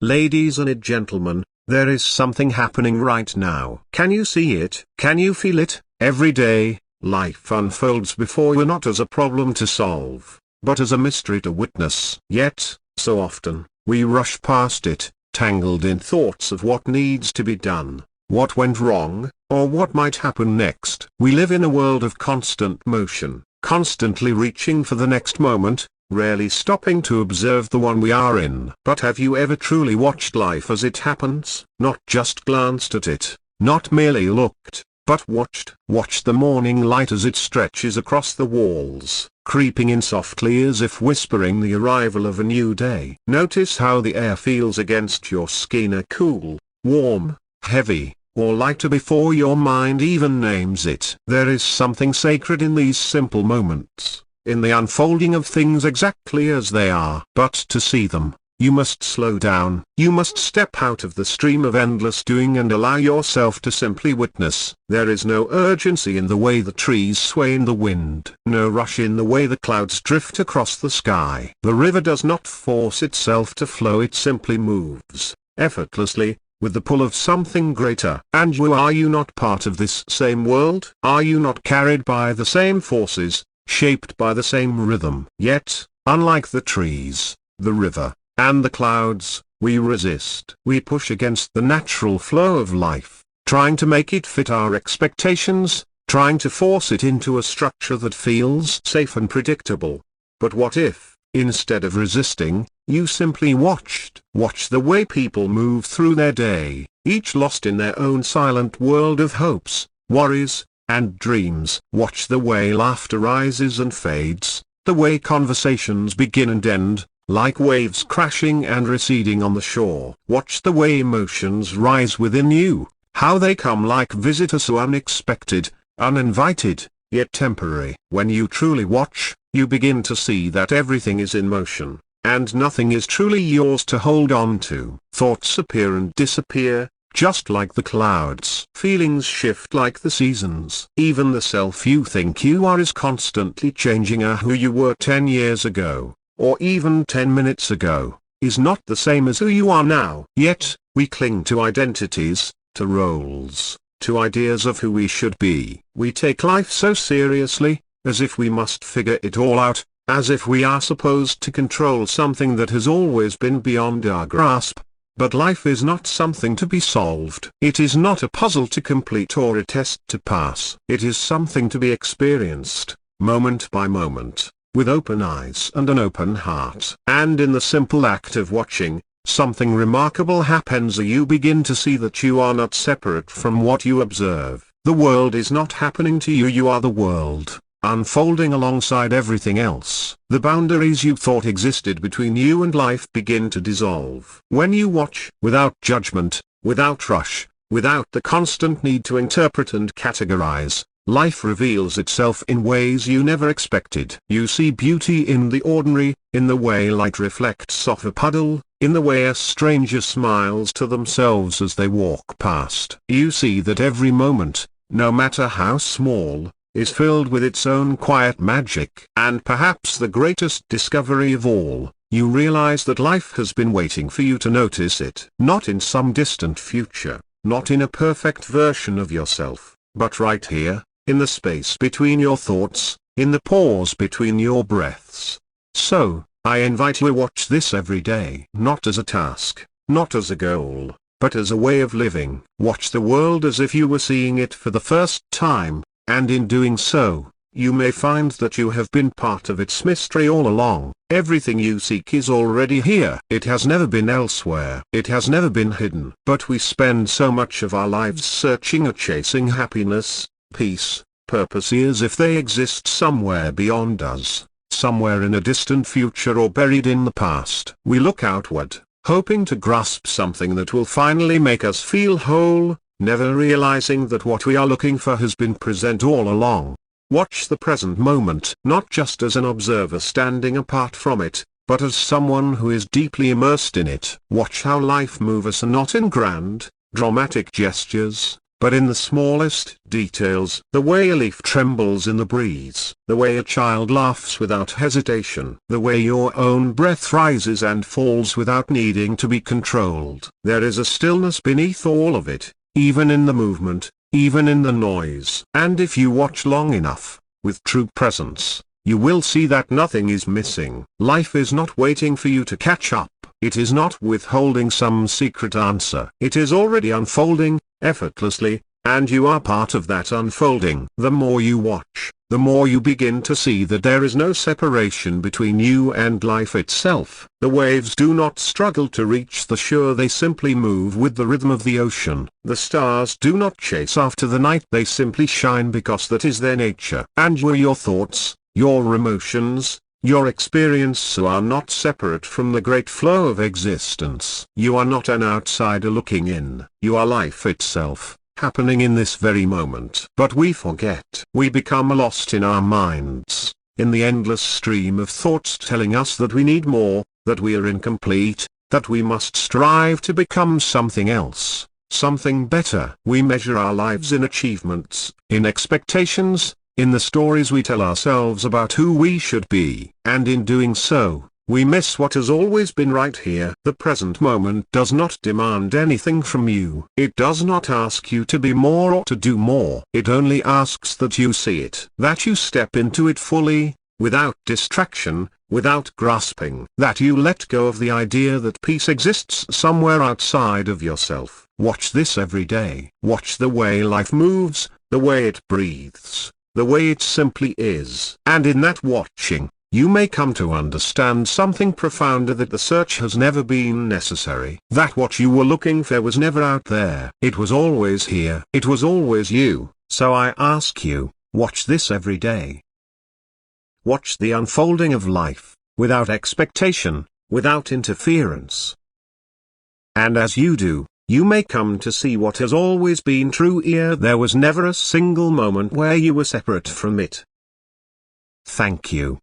Ladies and gentlemen, there is something happening right now. Can you see it? Can you feel it? Every day, life unfolds before you not as a problem to solve, but as a mystery to witness. Yet, so often, we rush past it, tangled in thoughts of what needs to be done, what went wrong, or what might happen next. We live in a world of constant motion, constantly reaching for the next moment, rarely stopping to observe the one we are in. But have you ever truly watched life as it happens? Not just glanced at it, not merely looked, but watched. Watch the morning light as it stretches across the walls, creeping in softly as if whispering the arrival of a new day. Notice how the air feels against your skin, cool, warm, heavy, or lighter before your mind even names it. There is something sacred in these simple moments, in the unfolding of things exactly as they are. But to see them, you must slow down. You must step out of the stream of endless doing and allow yourself to simply witness. There is no urgency in the way the trees sway in the wind, no rush in the way the clouds drift across the sky. The river does not force itself to flow, it simply moves, effortlessly, with the pull of something greater. And are you not part of this same world? Are you not carried by the same forces, shaped by the same rhythm? Yet, unlike the trees, the river, and the clouds, we resist. We push against the natural flow of life, trying to make it fit our expectations, trying to force it into a structure that feels safe and predictable. But what if, instead of resisting, you simply watched? Watch the way people move through their day, each lost in their own silent world of hopes, worries, and dreams. Watch the way laughter rises and fades, the way conversations begin and end, like waves crashing and receding on the shore. Watch the way emotions rise within you, how they come like visitors so unexpected, uninvited, yet temporary. When you truly watch, you begin to see that everything is in motion, and nothing is truly yours to hold on to. Thoughts appear and disappear, just like the clouds. Feelings shift like the seasons. Even the self you think you are is constantly changing. Who you were 10 years ago, or even 10 minutes ago, is not the same as who you are now. Yet, we cling to identities, to roles, to ideas of who we should be. We take life so seriously, as if we must figure it all out, as if we are supposed to control something that has always been beyond our grasp. But life is not something to be solved. It is not a puzzle to complete or a test to pass. It is something to be experienced, moment by moment, with open eyes and an open heart. And in the simple act of watching, something remarkable happens. You begin to see that you are not separate from what you observe. The world is not happening to you, you are the world, unfolding alongside everything else. The boundaries you thought existed between you and life begin to dissolve. When you watch, without judgment, without rush, without the constant need to interpret and categorize, life reveals itself in ways you never expected. You see beauty in the ordinary, in the way light reflects off a puddle, in the way a stranger smiles to themselves as they walk past. You see that every moment, no matter how small, is filled with its own quiet magic. And perhaps the greatest discovery of all, you realize that life has been waiting for you to notice it. Not in some distant future, not in a perfect version of yourself, but right here, in the space between your thoughts, in the pause between your breaths. So, I invite you to watch this every day. Not as a task, not as a goal, but as a way of living. Watch the world as if you were seeing it for the first time. And in doing so, you may find that you have been part of its mystery all along. Everything you seek is already here. It has never been elsewhere. It has never been hidden. But we spend so much of our lives searching or chasing happiness, peace, purpose as if they exist somewhere beyond us, somewhere in a distant future or buried in the past. We look outward, hoping to grasp something that will finally make us feel whole, never realizing that what we are looking for has been present all along. Watch the present moment, not just as an observer standing apart from it, but as someone who is deeply immersed in it. Watch how life moves us, not in grand, dramatic gestures, but in the smallest details. The way a leaf trembles in the breeze, the way a child laughs without hesitation, the way your own breath rises and falls without needing to be controlled. There is a stillness beneath all of it, even in the movement, even in the noise. And if you watch long enough, with true presence, you will see that nothing is missing. Life is not waiting for you to catch up. It is not withholding some secret answer. It is already unfolding, effortlessly, and you are part of that unfolding. The more you watch, the more you begin to see that there is no separation between you and life itself. The waves do not struggle to reach the shore, they simply move with the rhythm of the ocean. The stars do not chase after the night, they simply shine because that is their nature. And your thoughts, your emotions, your experience are not separate from the great flow of existence. You are not an outsider looking in. You are life itself, happening in this very moment. But we forget. We become lost in our minds, in the endless stream of thoughts telling us that we need more, that we are incomplete, that we must strive to become something else, something better. We measure our lives in achievements, in expectations, in the stories we tell ourselves about who we should be. And in doing so, we miss what has always been right here. The present moment does not demand anything from you. It does not ask you to be more or to do more. It only asks that you see it, that you step into it fully, without distraction, without grasping, that you let go of the idea that peace exists somewhere outside of yourself. Watch this every day. Watch the way life moves, the way it breathes, the way it simply is. And in that watching, you may come to understand something profounder, that the search has never been necessary. That what you were looking for was never out there. It was always here. It was always you. So I ask you, watch this every day. Watch the unfolding of life, without expectation, without interference. And as you do, you may come to see what has always been true here. There was never a single moment where you were separate from it. Thank you.